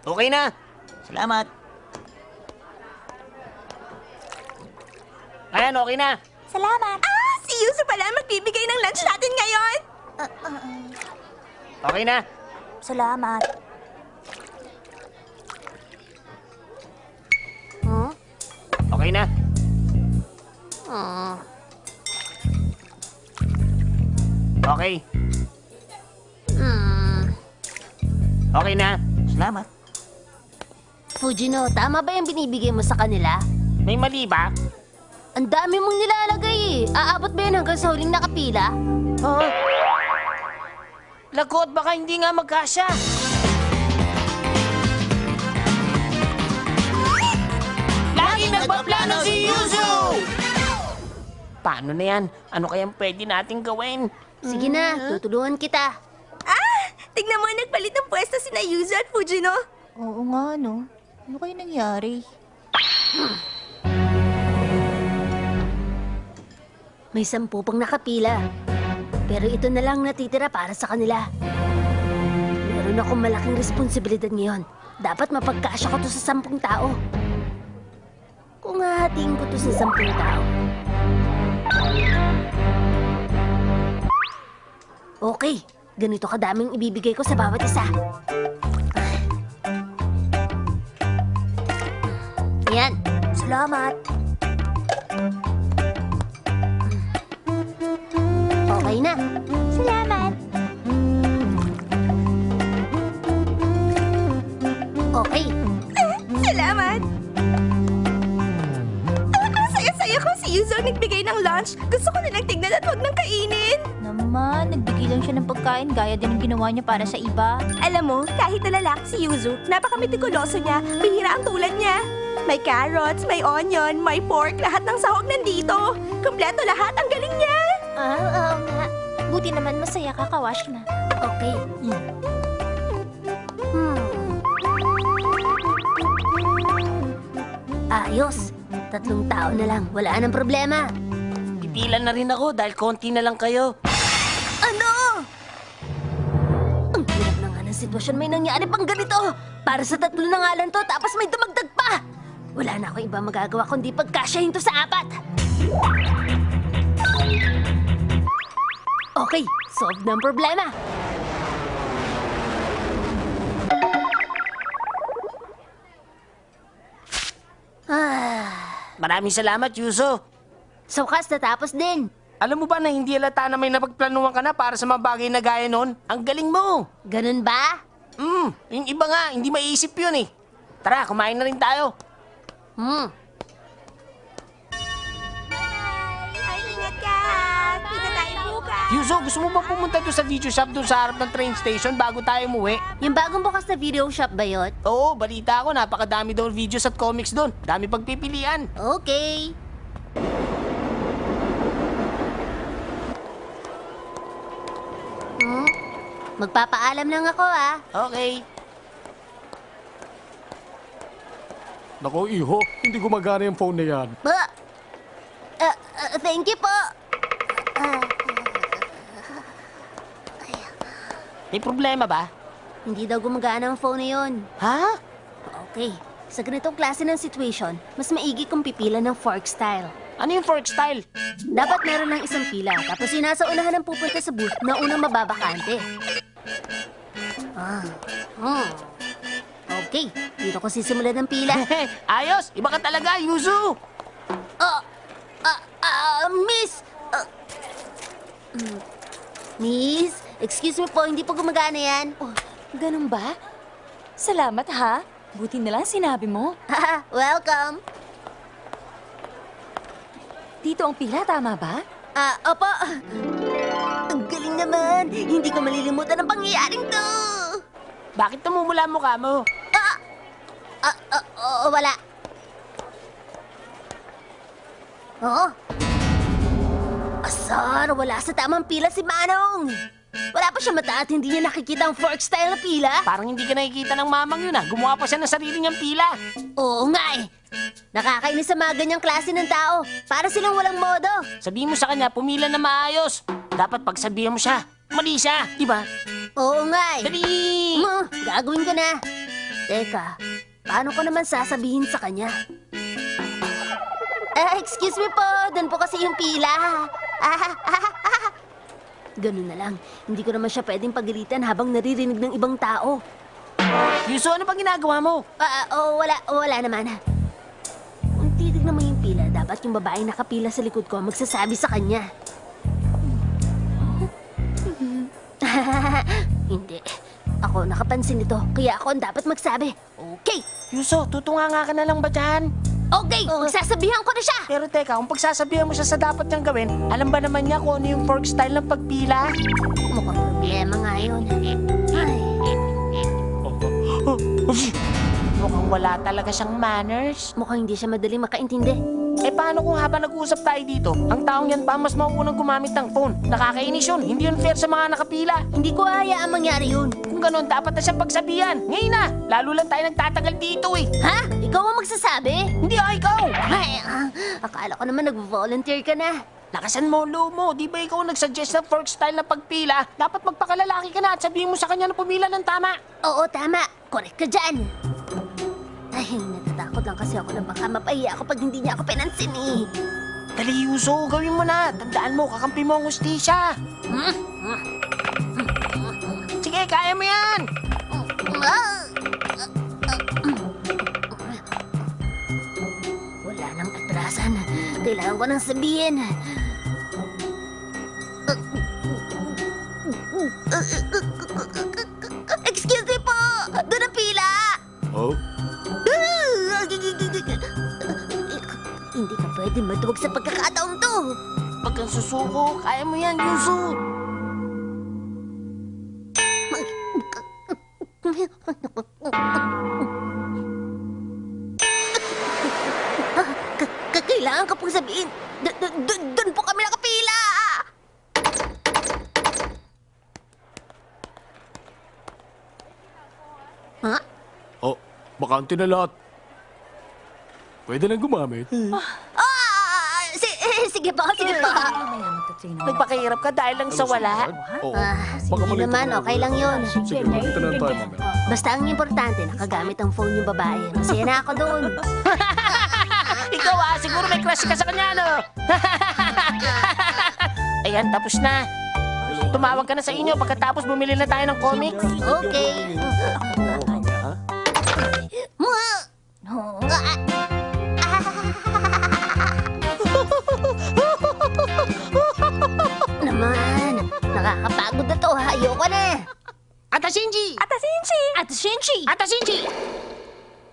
Okay na. Salamat. Ayan, okay na. Salamat. Si Yuzu pala ang magbibigay ng lunch natin ngayon. Okay na. Salamat. Okay na. Okay. Okay na. Salamat. Fujino, tama ba yung binibigay mo sa kanila? May mali ba? Ang dami mong nilalagay eh. Aabot ba yun hanggang sa huling nakapila? Huh? Lagot, baka hindi nga magkasya. Laging nagpaplano si Yuzu! Paano na yan? Ano kayang pwede nating gawin? Sige na, tutulungan kita. Tignan mo, nagpalit ng pwesto sina Yuzu at Fujino. Oo nga, no? Ano kayo nangyari? May 10 pang nakapila. Pero ito na lang natitira para sa kanila. Meron akong malaking responsibilidad ngayon. Dapat mapagkasya ko to sa 10 tao. Kung hahatiin ko to sa 10 tao. Okay, ganito kadaming ibibigay ko sa bawat isa. Yan. Salamat. Okay na. Salamat. Okay. Salamat. Ang saya-saya ko si Yuzu ang nagbigay ng lunch. Gusto ko na lang tignan at huwag nang kainin. Naman, nagbigay lang siya ng pagkain gaya din ang ginawa niya para sa iba. Alam mo, kahit na lalaki si Yuzu, napakamitikuloso niya. Bihira ang tulad niya. May carrots, may onion, may pork, lahat ng sahog nandito. Kompleto lahat, ang galing niya. Oo nga. Buti naman masaya ka, Kawashima. Okay. Ayos. 3 tao na lang. Wala nang problema. Pipilan na rin ako dahil konti na lang kayo. Ano? Ang hirap na nga ng sitwasyon. May nangyari pang ganito. Para sa 3 na nga lang to, tapos may dumagdag pa. Wala na ako iba magagawa kundi pagkasyahin to sa 4. Okay, solved na ang problema. Maraming salamat, Yuzu. Sa wakas, natapos din. Alam mo ba na hindi halata na may napagplanuhan ka na para sa mga bagay na gaya nun? Ang galing mo! Ganun ba? Yung iba nga, hindi maiisip yun eh. Tara, kumain na rin tayo. Ay, ingat ka. Kita tayo bukas. Yuzo, gusto mo ba pumunta doon sa video shop doon sa harap ng train station bago tayo umuwi? Yung bagong bukas na video shop ba yun? Oo, balita ako, napakadami daw videos at comics doon. Dami pagpipilian. Okay. Magpapaalam lang ako ah. Okay. Nako, iho. Hindi gumagana yung phone na yan. Thank you po. May problema ba? Hindi daw gumagana ang phone na yun. Ha? Okay. Sa ganitong klase ng situation, mas maigi kung pipila ng fork style. Ano yung fork style? Dapat meron ng isang pila, tapos yung nasa unahan ng pupunta sa booth na unang mababakante. Okay, dito ko sisimulan ng pila. Ayos! Iba ka talaga, Yuzu! Miss! Miss, excuse me po, hindi po gumagana yan. Oh, ganun ba? Salamat ha. Buti na lang sinabi mo. Welcome. Dito ang pila, tama ba? Opo. Ang galing naman. Hindi ko malilimutan ang pangyayaring to. Bakit namumula ang mukha mo? Wala. Oo. Asar, wala sa tamang pila si Manong. Wala pa siya mata at hindi niya nakikita ang fork style na pila. Parang hindi ka nakikita ng mamang yun ah. Gumawa pa siya ng sarili niyang pila. Oo nga eh. Nakakainis sa mga ganyang klase ng tao. Para silang walang modo. Sabihin mo sa kanya, pumila na maayos. Dapat pagsabihan mo siya, mali siya, di ba? Oo nga eh. Dali! Gagawin ko na. Teka, paano ko naman sasabihin sa kanya? Excuse me po, doon po kasi yung pila. Ganun na lang, hindi ko naman siya pwedeng pagalitan habang naririnig ng ibang tao. Yuso, ano bang ginagawa mo? Wala naman. Kung titignan mo yung pila, dapat yung babaeng nakapila sa likod ko ang magsasabi sa kanya. Hindi. Ako nakapansin nito, kaya ako ang dapat magsabi. Okay, Yuso, tutunganga ka na lang ba dyan? okay, magsasabihan ko na siya. Pero teka, kung pagsasabihan mo siya sa dapat niyang gawin, alam ba naman niya kung ano yung fork style ng pagpila? Mukhang problema nga yun. Ay, Mukhang wala talaga siyang manners. mukhang hindi siya madaling makaintindi. Eh paano kung habang nag-uusap tayo dito, ang taong yan pa mas mauunang gumamit ng phone? Nakakainis yun, hindi yun fair sa mga nakapila. Hindi ko hayaan mangyari yun. Kung ganun, dapat na siyang pagsabihan. Ngayon na, lalo lang tayo nagtatagal dito eh. Ha? Ikaw ang magsasabi? Hindi ako ikaw. Ay, akala ko naman nag-volunteer ka na. Lakasan mo, lo mo. Di ba ikaw nag-suggest ng fork style na pagpila? Dapat magpakalalaki ka na at sabihin mo sa kanya na pumila ng tama. Oo, tama. Correct ka dyan. Ay, natatakot lang kasi ako na baka mapahiya ako pag hindi niya ako pinansin eh. Dali, Yuso, gawin mo na. Tandaan mo, kakampi mo ang hustisya. Sige, kaya mo yan. Wala nang atrasan. Kailangan ko nang sabihin. Excuse me po! Doon ang pila! Oh? Hindi ka pwede maduwag sa pagkakataong to. Pag kang susuko, kaya mo yan, Yuso. Kailangan ka pong sabihin. Doon po kami nakapila! Ha? Oh, bakante na lahat. Pwede na gumamit. Sige po, sige po. Nagpakahirap ka dahil lang sa wala. Oo. Hindi malito naman, ka okay lang yun. Sige, makita na lang tayo mamaya. Basta ang importante, nakagamit ang phone yung babae. Masaya na ako doon. Ikaw siguro may crush ka sa kanya, no? Ayan, tapos na. Tumawag ka na sa inyo pagkatapos bumili na tayo ng comics. Okay. Naman, nakakapagod na to. Ayoko na. Ata Shinji! Ata Shinji! At Shinji! Ata Shinji!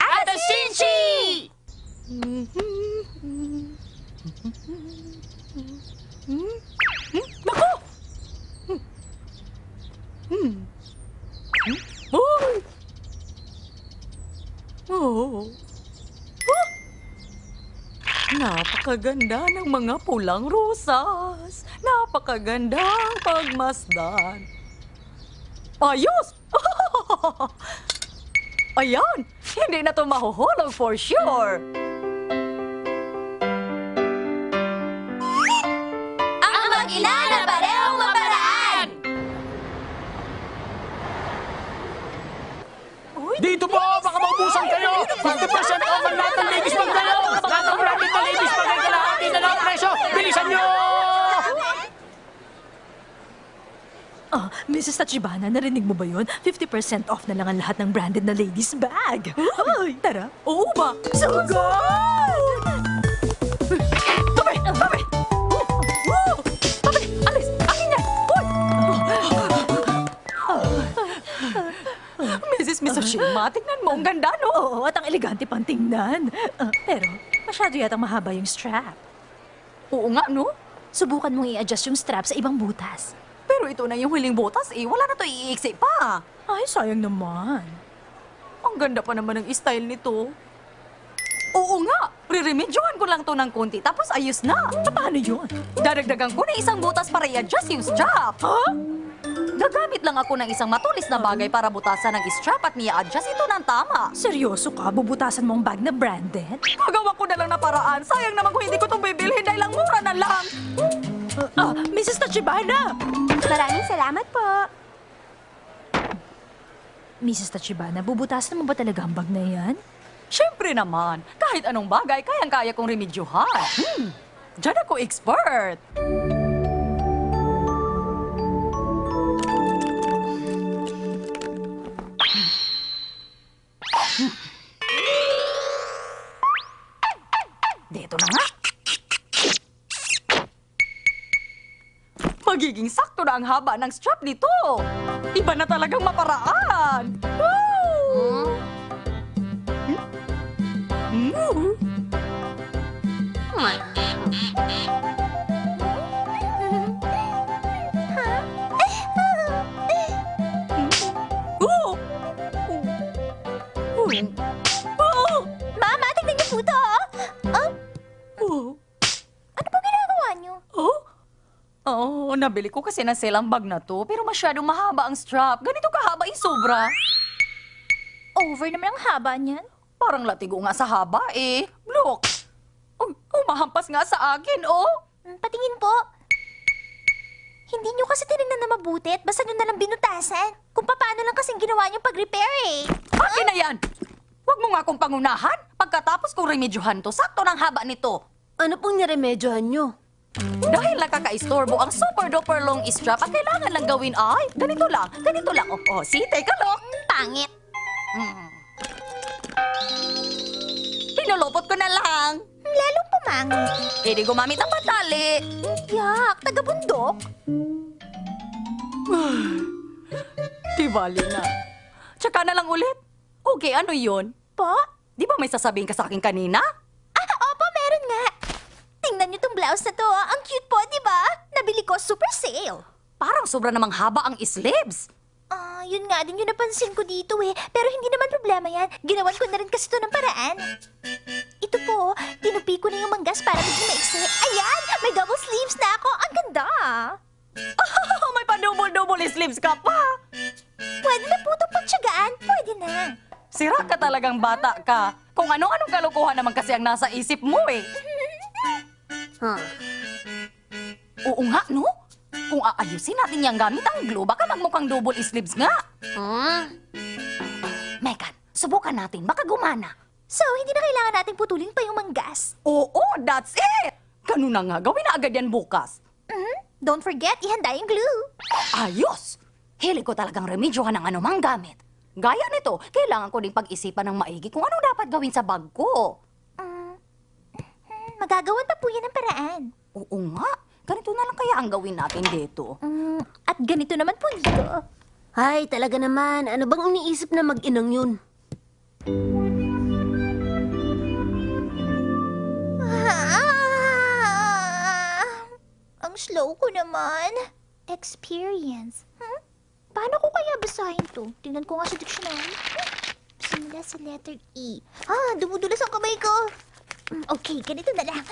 Ata Shinji! Oh. Napakaganda ng mga pulang rosas. Napakagandang pagmasdan. Ayos! Ayan! Hindi na to mahuhulog for sure. Ang mag-ina na parehong maparaan! Dito po, baka maubusan kayo! 50% off ang lahat ng ladies bag kayo! Lahat ng branded na ladies bag ay kalahati na lang ang presyo! Bilisan nyo! Mrs. Tachibana, narinig mo ba yun? 50% off na lang ang lahat ng branded na ladies bag. Ay, tara. Oo ba? Sugod! Tabi! Tabi! Tabi! Alis! Akin yan! Mrs. Misoshima, tingnan mo. Ang ganda, no? Oo, at ang elegante pang tingnan. Pero, masyado yatang mahaba yung strap. Oo nga, no? Subukan mong i-adjust yung strap sa ibang butas. Pero ito na yung huling butas eh. Wala na to iiksi pa. Ay, sayang naman. Ang ganda pa naman ng style nito. Oo nga. Re-remedyohan ko lang to ng konti tapos ayos na. Paano yun? Daragdagan ko na isang butas para i-adjust yung strap. Ha? Gagamit lang ako ng isang matulis na bagay para butasan ng strap at ni-adjust ito ng tama. Seryoso ka? Bubutasan mo ang bag na branded? Gagawa ko na lang na paraan. Sayang naman kung hindi ko itong bibilhin dahil lang mura na lang. Mrs. Tachibana! Maraming salamat po. Mrs. Tachibana, bubutasan mo ba talaga ang bag na yan? Siyempre naman, kahit anong bagay, kayang-kaya kong remedyohan. Diyan ako expert. Dito na nga. Magiging sakto na ang haba ng strap nito. Iba na talagang maparaan. Woo! Oh! Mama, tingnan niyo po to. Oh, Oh! ano po ginagawa niyo? Oh? Oo, nabili ko kasi ng sale ang bag na to, pero masyadong mahaba ang strap. Ganito kahaba yung sobra. Over naman ang haba niyan. Parang latigo nga sa haba eh. Look! Umahampas nga sa akin, oh! Patingin po. Hindi niyo kasi tinignan na mabuti at basta niyo na lang binutasan. Kung paano lang kasing ginawa niyo pag-repair eh. Akin na yan! Huwag mo nga akong pangunahan. Pagkatapos kong remedyohan to, sakto ng haba nito. Ano pong niremedyohan nyo? Dahil nakaka-istorbo ang super-duper long strap, ang kailangan lang gawin ay, ganito lang. Oh, see, take a look. Pangit. Pinulupot ko na lang. Lalong pumangit. Eh di gumamit ng patali. Yak, taga-bundok. Di bali na. Tsaka na lang ulit. Okay, ano yun? Po? Di ba may sasabihin ka sa akin kanina? Opo, meron nga. Tingnan niyo tong blouse na to. Ang cute po, di ba? Nabili ko super sale. Parang sobra namang haba ang sleeves. Yun nga din yung napansin ko dito eh. Pero hindi naman problema yan. Ginawan ko na rin kasi ito ng paraan. Ito po, tinupi ko na yung manggas para maging maiksi. Ayan! May double sleeves na ako. Ang ganda! May pa-double sleeves ka pa. Pwede na po itong pagtsagaan. Pwede na. Sira ka talagang bata ka. Kung ano-anong kalokohan naman kasi ang nasa isip mo eh. Huh. Oo nga, no? Kung aayusin natin yung gamit ang glue, baka magmukhang double sleeves nga. Megan, subukan natin. Baka gumana. So, hindi na kailangan nating putulin pa yung manggas. Oo, that's it! Ganun na nga. Gawin na agad yan bukas. Don't forget, ihanda yung glue. Ayos! Hilig ko talagang remedyohan ng anumang gamit. Gaya nito, kailangan ko ding pag-isipan ng maigi kung anong dapat gawin sa bag ko. Magagawan pa po yan ng paraan. Oo nga. Ganito na lang kaya ang gawin natin dito. At ganito naman po dito. Ay, talaga naman. Ano bang iniisip na mag-inang yun? Ang slow ko naman. Experience. Paano ko kaya basahin to? Tingnan ko nga sa dictionary. Simula sa letter E. Dumudulas ang kamay ko. Okay, ganito na lang.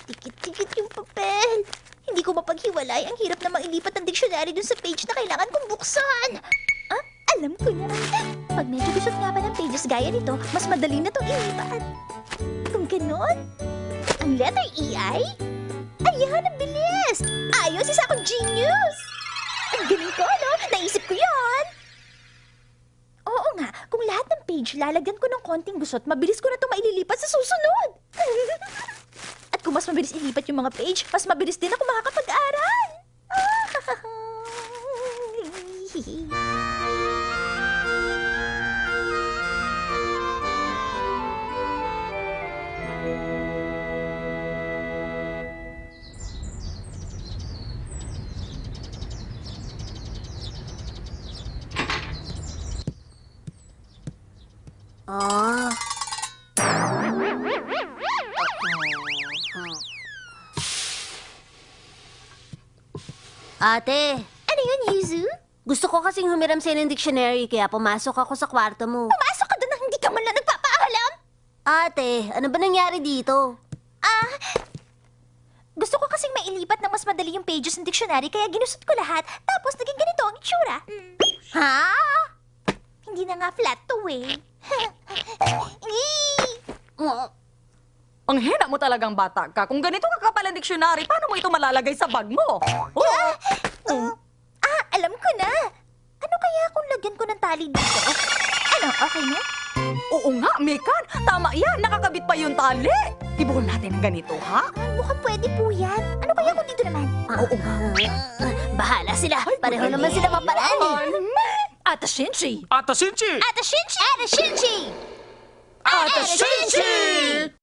Tikit-tikit yung papel. Hindi ko mapaghiwalay. Ang hirap namang ilipat ng dictionary dun sa page na kailangan kong buksan. Alam ko na. Pag medyo gusot nga pa ng pages gaya nito, mas madali na itong ilipat. Kung ganon, ang letter E ay... Ayan, ang bilis! Ayos, isa akong genius! Ang galing ko, no? Naisip ko yon. Oo nga, kung lahat ng page lalagyan ko ng konting gusot, mabilis ko na itong maililipat sa susunod. At kung mas mabilis ilipat yung mga page, mas mabilis din ako makakapag-aral. Ate, Ano yun, Yuzu? gusto ko kasing humiram sa'yo ng dictionary kaya pumasok ako sa kwarto mo. Pumasok ka doon na hindi ka man lang nagpapaalam. Ate, ano ba nangyari dito? Gusto ko kasing mailipat ng mas madali yung pages ng dictionary kaya ginusot ko lahat. Tapos naging ganito ang itsura. Ha? Hindi na nga flat to eh. Ang hina mo talagang bata ka. Kung ganito ka kapal ang dictionary, paano mo ito malalagay sa bag mo? Oo. Alam ko na. Ano kaya kung lagyan ko ng tali Okay na? Oo nga, Mekan. Tama yan. Nakakabit pa yung tali. Ibuhol natin ng ganito, ha? Mukhang pwede po yan. Ano kaya kung dito naman? Oo nga. Bahala sila. Pareho naman sila maparaan eh. Ata Shinchi! Ata Shinchi! Ata Shinchi! Ata Shinchi! Ata Shinchi!